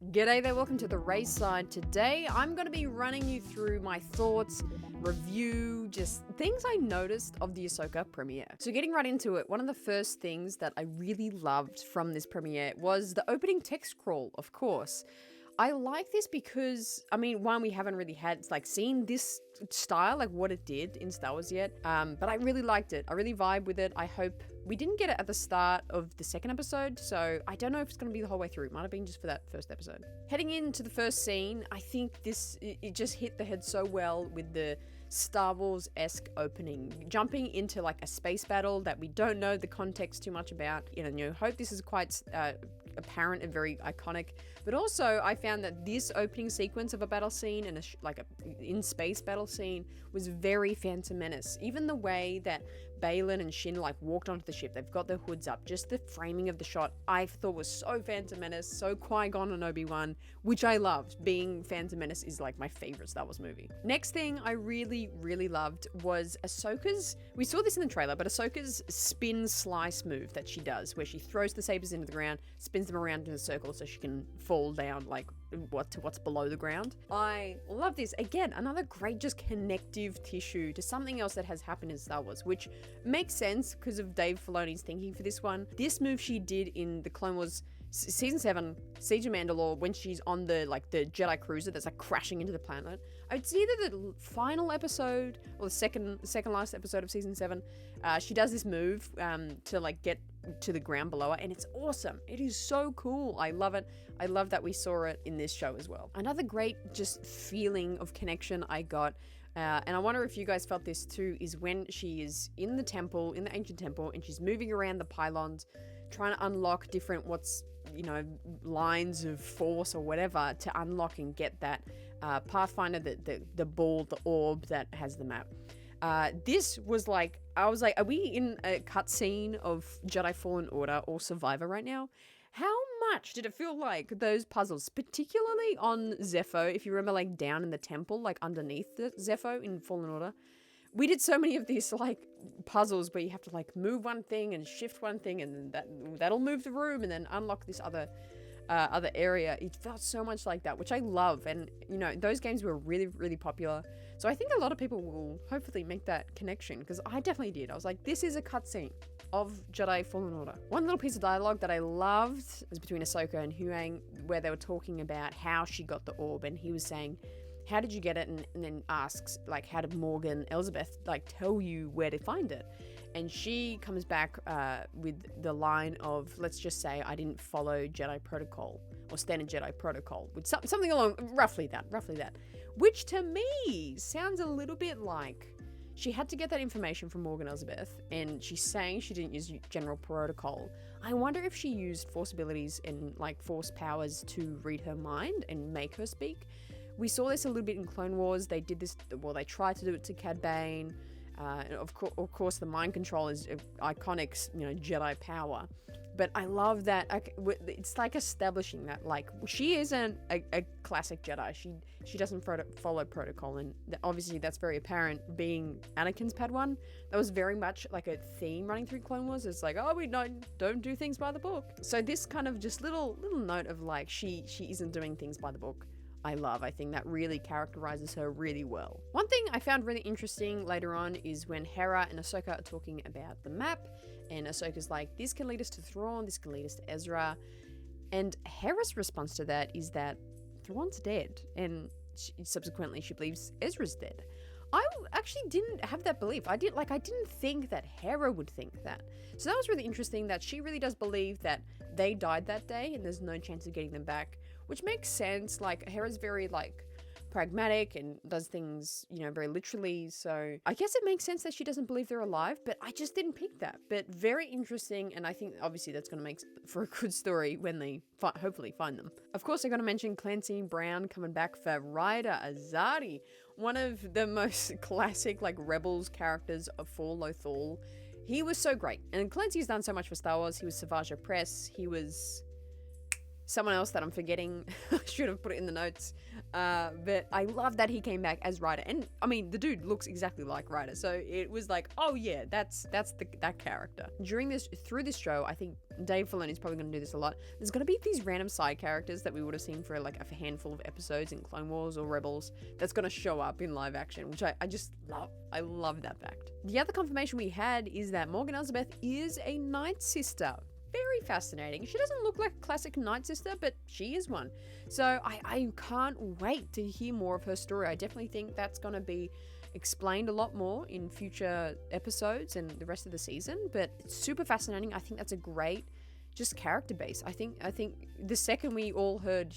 G'day there, welcome to the race side. Today I'm going to be running you through my thoughts, review, just things I noticed of the Ahsoka premiere. So getting right into it, one of the first things that I really loved from this premiere was the opening text crawl, of course. I like this because, one, we haven't really had, seen this style, like what it did in Star Wars yet, but I really liked it. I really vibe with it. I hope we didn't get it at the start of the second episode, so I don't know if it's going to be the whole way through. It might have been just for that first episode. Heading into the first scene, I think it just hit the head so well with the Star Wars-esque opening, jumping into like a space battle that we don't know the context too much about. New Hope, this is quite apparent and very iconic, but also I found that this opening sequence of a battle scene and a in-space battle scene was very Phantom Menace. Even the way that Baylan and Shin walked onto the ship, they've got their hoods up, just the framing of the shot I thought was so Phantom Menace, so Qui-Gon and Obi-Wan, which I loved. Being Phantom Menace is like my favorite Star Wars movie. Next thing I really loved was Ahsoka's, we saw this in the trailer, but Ahsoka's spin slice move that she does, where she throws the sabers into the ground, spins them around in a circle so she can fall down what's below the ground. I love this. Again, another great just connective tissue to something else that has happened in Star Wars, which makes sense because of Dave Filoni's thinking for this one. This move she did in the Clone Wars Season 7, Siege of Mandalore, when she's on the Jedi cruiser that's crashing into the planet. It's either the final episode or the second last episode of Season 7. She does this move to get to the ground below her, and it's awesome. It is so cool. I love it. I love that we saw it in this show as well. Another great just feeling of connection I got, and I wonder if you guys felt this too, is when she is in the temple, in the ancient temple, and she's moving around the pylons, trying to unlock different lines of force or whatever to unlock and get that Pathfinder, the ball, the orb that has the map. This was I was like, are we in a cutscene of Jedi Fallen Order or Survivor right now? How much did it feel like those puzzles, particularly on Zepho, if you remember, down in the temple, underneath the Zepho in Fallen Order? We did so many of these puzzles where you have to move one thing and shift one thing, and then that'll move the room and then unlock this other area. It felt so much like that, which I love. And those games were really popular, so I think a lot of people will hopefully make that connection, because I definitely did. I was like, this is a cutscene of Jedi Fallen Order. One little piece of dialogue that I loved was between Ahsoka and Huyang, where they were talking about how she got the orb, and he was saying, how did you get it? And then asks, how did Morgan Elsbeth tell you where to find it? And she comes back with the line of, let's just say I didn't follow Jedi protocol or standard Jedi protocol, with something along roughly that, which to me sounds a little bit like she had to get that information from Morgan Elsbeth, and she's saying she didn't use general protocol. I wonder if she used force abilities and force powers to read her mind and make her speak. We saw this a little bit in Clone Wars. They did this, they tried to do it to Cad Bane. Of course, the mind control is iconic, Jedi power. But I love that. It's establishing that, she isn't a classic Jedi. She doesn't follow protocol, and obviously that's very apparent being Anakin's Padawan. That was very much a theme running through Clone Wars. It's we don't do things by the book. So this kind of just little note of she isn't doing things by the book, I love. I think that really characterizes her really well. One thing I found really interesting later on is when Hera and Ahsoka are talking about the map, and Ahsoka's like, this can lead us to Thrawn, this can lead us to Ezra. And Hera's response to that is that Thrawn's dead, and subsequently she believes Ezra's dead. I actually didn't have that belief. I didn't think that Hera would think that. So that was really interesting, that she really does believe that they died that day and there's no chance of getting them back, which makes sense. Hera's very pragmatic and does things, very literally. So I guess it makes sense that she doesn't believe they're alive, but I just didn't pick that. But very interesting, and I think obviously that's going to make for a good story when they hopefully find them. Of course, I got to mention Clancy Brown coming back for Ryder Azadi, one of the most classic Rebels characters of For Lothal. He was so great, and Clancy's done so much for Star Wars. He was Savage Opress. He was someone else that I'm forgetting. I should have put it in the notes. But I love that he came back as Ryder. And I mean, the dude looks exactly like Ryder. So it was like, oh yeah, that's that character. Through this show, I think Dave Filoni is probably going to do this a lot. There's going to be these random side characters that we would have seen for like a handful of episodes in Clone Wars or Rebels that's going to show up in live action, which I just love. I love that fact. The other confirmation we had is that Morgan Elsbeth is a Night Sister. Very fascinating. She doesn't look like a classic Night Sister, but she is one. So I can't wait to hear more of her story. I definitely think that's going to be explained a lot more in future episodes and the rest of the season, but it's super fascinating. I think that's a great just character base. I think the second we all heard,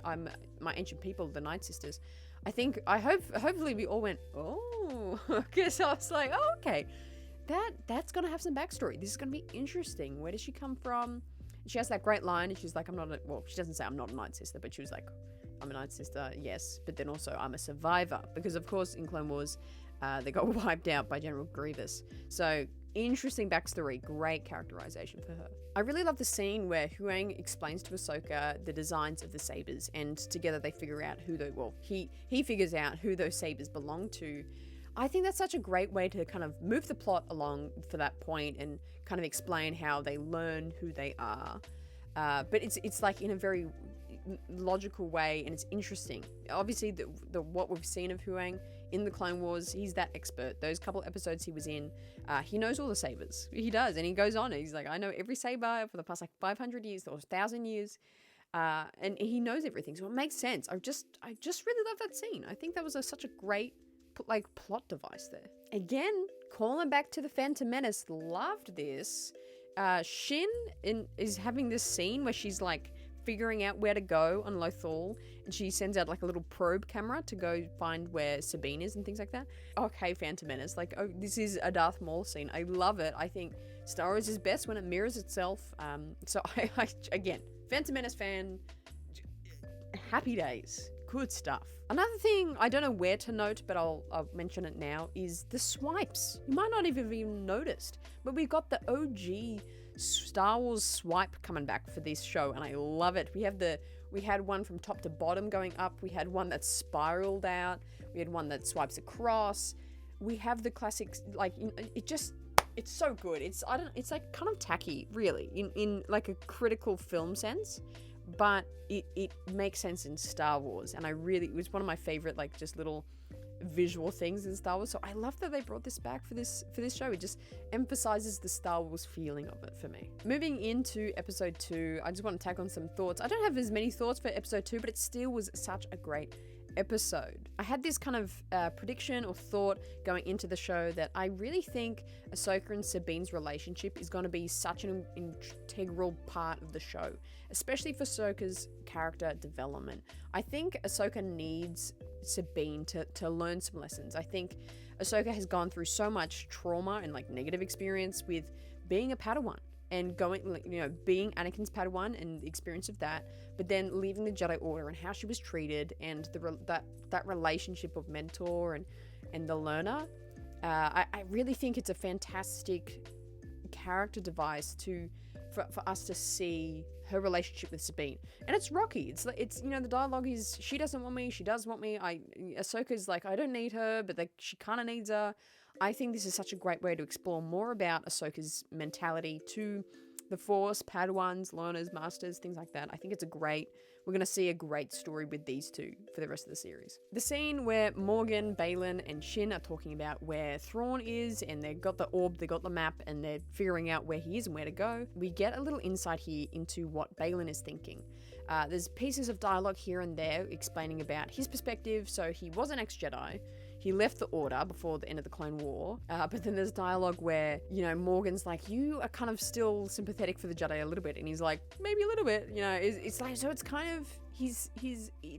I'm my ancient people, the Night Sisters, hopefully we all went, oh, because I was like, oh, okay. That's gonna have some backstory. This is gonna be interesting. Where does she come from? She has that great line, and she's like, she doesn't say I'm not a Night Sister, but she was like, I'm a Night Sister, yes, but then also I'm a survivor, because of course in Clone Wars, they got wiped out by General Grievous. So interesting backstory, great characterization for her. I really love the scene where Huyang explains to Ahsoka the designs of the sabers, and together they figure out he figures out who those sabers belong to. I think that's such a great way to kind of move the plot along for that point and kind of explain how they learn who they are. But it's like in a very logical way, and it's interesting. Obviously, the what we've seen of Huyang in the Clone Wars, he's that expert. Those couple episodes he was in, he knows all the sabers. He does, and he goes on. He's like, I know every saber for the past 500 years or 1,000 years. And he knows everything, so it makes sense. I just really love that scene. I think that was such a great plot device there. Again, calling back to the Phantom Menace, loved this. Shin is having this scene where she's like figuring out where to go on Lothal, and she sends out like a little probe camera to go find where Sabine is and things like that. Okay, Phantom Menace, this is a Darth Maul scene. I love it. I think Star Wars is best when it mirrors itself. So I again, Phantom Menace fan, happy days. Good stuff. Another thing I don't know where to note, but I'll mention it now, is the swipes. You might not have even noticed, but we've got the OG Star Wars swipe coming back for this show, and I love it. We had one from top to bottom going up. We had one that spiraled out. We had one that swipes across. We have the classics, it's so good. It's like kind of tacky, really, in like a critical film sense. But it makes sense in Star Wars, and it was one of my favorite just little visual things in Star Wars. So I love that they brought this back for this show. It just emphasizes the Star Wars feeling of it for me. Moving into episode 2, I just want to tag on some thoughts. I don't have as many thoughts for episode 2, but it still was such a great episode. I had this kind of prediction or thought going into the show that I really think Ahsoka and Sabine's relationship is going to be such an integral part of the show, especially for Ahsoka's character development. I think Ahsoka needs Sabine to learn some lessons. I think Ahsoka has gone through so much trauma and negative experience with being a Padawan, and being Anakin's Padawan and the experience of that, but then leaving the Jedi Order and how she was treated, and that relationship of mentor and the learner. I really think it's a fantastic character device for us to see her relationship with Sabine. And it's rocky. It's the dialogue is, she doesn't want me, she does want me. Ahsoka's like, I don't need her, but she kind of needs her. I think this is such a great way to explore more about Ahsoka's mentality to the Force, Padawans, learners, masters, things like that. I think we're going to see a great story with these two for the rest of the series. The scene where Morgan, Baylan, and Shin are talking about where Thrawn is, and they've got the orb, they've got the map, and they're figuring out where he is and where to go. We get a little insight here into what Baylan is thinking. There's pieces of dialogue here and there explaining about his perspective. So he was an ex-Jedi. He left the Order before the end of the Clone War, but then there's dialogue where, Morgan's like, you are kind of still sympathetic for the Jedi a little bit, and he's like, maybe a little bit, it's like, so it's kind of, he's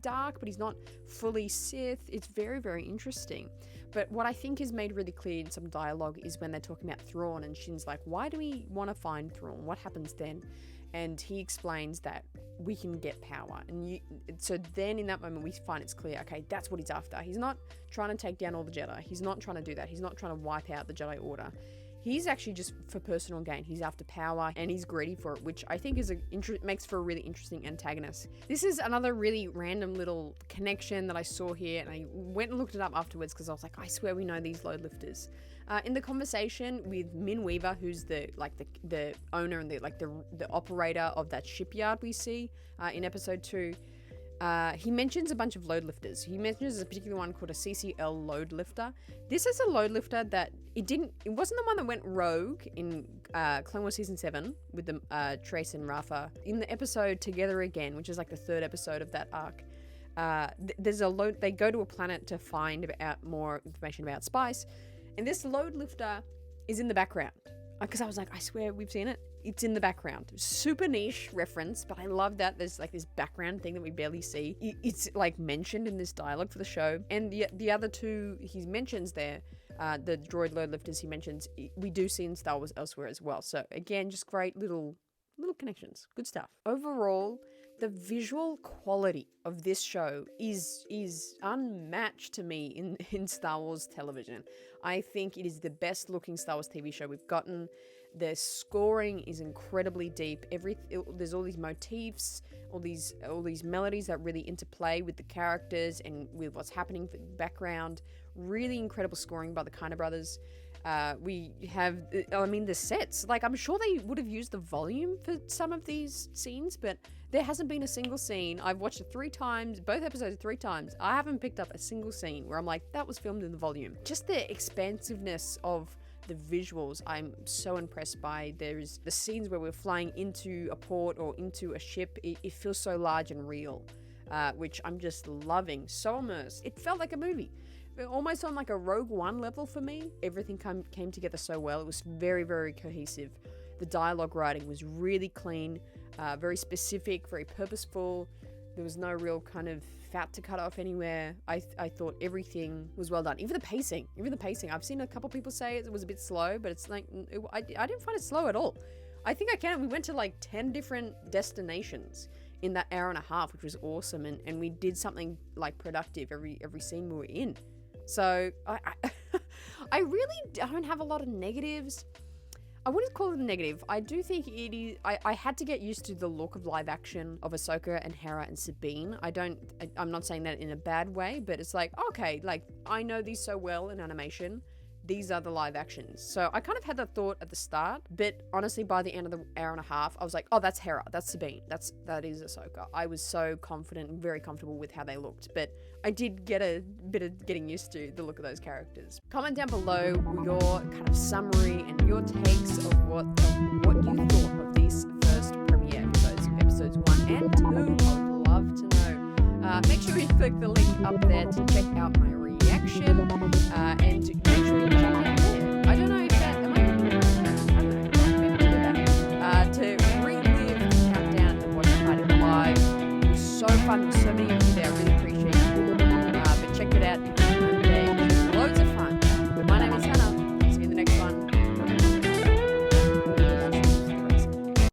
dark, but he's not fully Sith. It's very, very interesting. But what I think is made really clear in some dialogue is when they're talking about Thrawn, and Shin's like, why do we want to find Thrawn? What happens then? And he explains that we can get power. So then in that moment we find it's clear, okay, that's what he's after. He's not trying to take down all the Jedi. He's not trying to do that. He's not trying to wipe out the Jedi Order. He's actually just for personal gain. He's after power and he's greedy for it, which I think is makes for a really interesting antagonist. This is another really random little connection that I saw here, and I went and looked it up afterwards because I was like, I swear we know these load lifters. In the conversation with Min Weaver, who's the owner and the operator of that shipyard we see in episode 2, he mentions a bunch of load lifters. He mentions a particular one called a CCL load lifter. This is a load lifter that it wasn't the one that went rogue in Clone Wars Season 7 with the Trace and Rafa. In the episode Together Again, which is like the 3rd episode of that arc, there's a load. They go to a planet to find out more information about spice, and this load lifter is in the background. Because I was like, I swear we've seen it. It's in the background. Super niche reference, but I love that there's like this background thing that we barely see. It's like mentioned in this dialogue for the show. And the other two he mentions there, the droid load lifters he mentions, we do see in Star Wars elsewhere as well. So again, just great little connections. Good stuff. Overall, the visual quality of this show is unmatched to me in Star Wars television. I think it is the best looking Star Wars TV show we've gotten. The scoring is incredibly deep. There's all these motifs, all these melodies that really interplay with the characters and with what's happening in the background. Really incredible scoring by the Kind brothers. We have, the sets. Like, I'm sure they would have used the volume for some of these scenes, but there hasn't been a single scene. I've watched it 3 times, both episodes 3 times. I haven't picked up a single scene where I'm like, that was filmed in the volume. Just the expansiveness of the visuals I'm so impressed by. There's the scenes where we're flying into a port or into a ship. It feels so large and real, which I'm just loving. So immersed. It felt like a movie. Almost on like a Rogue One level for me. Everything came together so well. It was very, very cohesive. The dialogue writing was really clean, very specific, very purposeful. There was no real kind of fat to cut off anywhere. I thought everything was well done. Even the pacing. I've seen a couple people say it was a bit slow, but it's like, I didn't find it slow at all. I think we went to like 10 different destinations in that hour and a half, which was awesome. And we did something like productive every scene we were in. So I really don't have a lot of negatives. I wouldn't call it a negative. I do think it is. I had to get used to the look of live action of Ahsoka and Hera and Sabine. I'm not saying that in a bad way, but it's like, okay, like I know these so well in animation. These are the live actions. So I kind of had that thought at the start, but honestly, by the end of the hour and a half, I was like, oh, that's Hera, that's Sabine, that is Ahsoka. I was so confident and very comfortable with how they looked, but I did get a bit of getting used to the look of those characters. Comment down below your kind of summary and your takes of what you thought of these first premiere episodes 1 and 2. I would love to know. Make sure you click the link up there to check out my reaction, and make sure you check out there. I don't know if that, am I going to relive the countdown and watch Untitled live. It was so fun with so many of you there. I really appreciate you.